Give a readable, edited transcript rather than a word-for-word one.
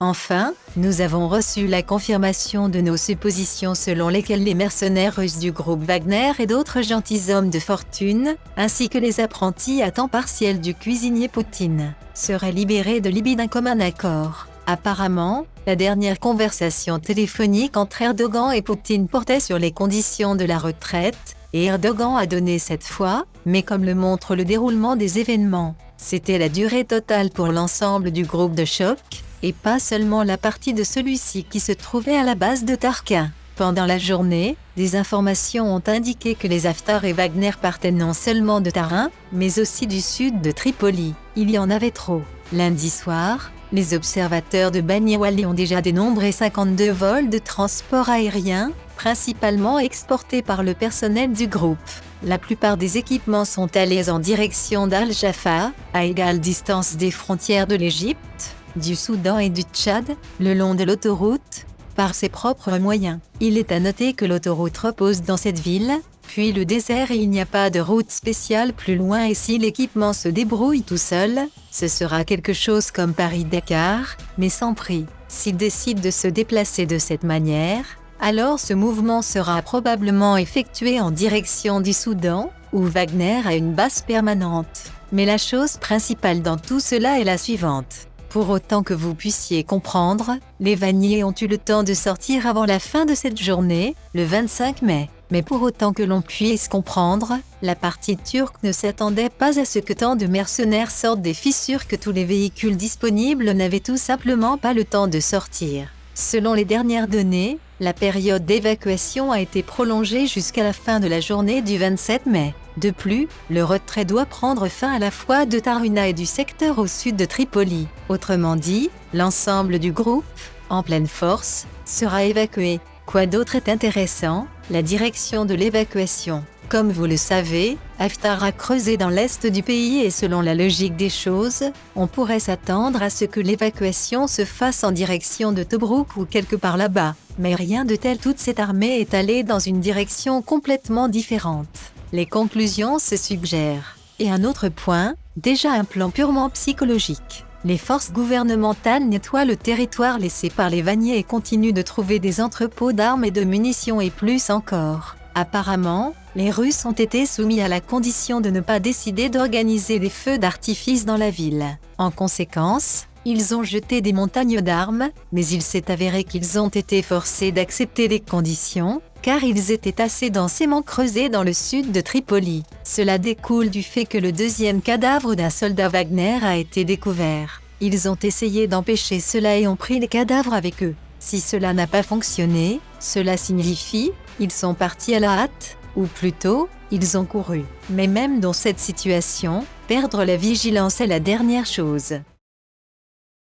Enfin, nous avons reçu la confirmation de nos suppositions selon lesquelles les mercenaires russes du groupe Wagner et d'autres gentilshommes de fortune, ainsi que les apprentis à temps partiel du cuisinier Poutine, seraient libérés de Libye d'un commun accord. Apparemment, la dernière conversation téléphonique entre Erdogan et Poutine portait sur les conditions de la retraite, et Erdogan a donné cette fois, mais comme le montre le déroulement des événements, c'était la durée totale pour l'ensemble du groupe de choc, et pas seulement la partie de celui-ci qui se trouvait à la base de Tarquin. Pendant la journée, des informations ont indiqué que les Haftar et Wagner partaient non seulement de Tarin, mais aussi du sud de Tripoli. Il y en avait trop. Lundi soir, les observateurs de Bani Wali ont déjà dénombré 52 vols de transport aérien, principalement exportés par le personnel du groupe. La plupart des équipements sont allés en direction d'Al-Jaffa, à égale distance des frontières de l'Égypte, du Soudan et du Tchad, le long de l'autoroute, par ses propres moyens. Il est à noter que l'autoroute repose dans cette ville, puis le désert et il n'y a pas de route spéciale plus loin et si l'équipement se débrouille tout seul, ce sera quelque chose comme Paris-Dakar, mais sans prix. S'il décide de se déplacer de cette manière, alors ce mouvement sera probablement effectué en direction du Soudan, où Wagner a une base permanente. Mais la chose principale dans tout cela est la suivante. Pour autant que vous puissiez comprendre, les vanniers ont eu le temps de sortir avant la fin de cette journée, le 25 mai. Mais pour autant que l'on puisse comprendre, la partie turque ne s'attendait pas à ce que tant de mercenaires sortent des fissures que tous les véhicules disponibles n'avaient tout simplement pas le temps de sortir. Selon les dernières données, la période d'évacuation a été prolongée jusqu'à la fin de la journée du 27 mai. De plus, le retrait doit prendre fin à la fois de Taruna et du secteur au sud de Tripoli. Autrement dit, l'ensemble du groupe, en pleine force, sera évacué. Quoi d'autre est intéressant? La direction de l'évacuation. Comme vous le savez, Haftar a creusé dans l'est du pays et selon la logique des choses, on pourrait s'attendre à ce que l'évacuation se fasse en direction de Tobrouk ou quelque part là-bas. Mais rien de tel, toute cette armée est allée dans une direction complètement différente. Les conclusions se suggèrent. Et un autre point, déjà un plan purement psychologique. Les forces gouvernementales nettoient le territoire laissé par les vanniers et continuent de trouver des entrepôts d'armes et de munitions et plus encore. Apparemment, les Russes ont été soumis à la condition de ne pas décider d'organiser des feux d'artifice dans la ville. En conséquence, ils ont jeté des montagnes d'armes, mais il s'est avéré qu'ils ont été forcés d'accepter les conditions, car ils étaient assez densément creusés dans le sud de Tripoli. Cela découle du fait que le deuxième cadavre d'un soldat Wagner a été découvert. Ils ont essayé d'empêcher cela et ont pris les cadavres avec eux. Si cela n'a pas fonctionné, cela signifie, ils sont partis à la hâte, ou plutôt, ils ont couru. Mais même dans cette situation, perdre la vigilance est la dernière chose.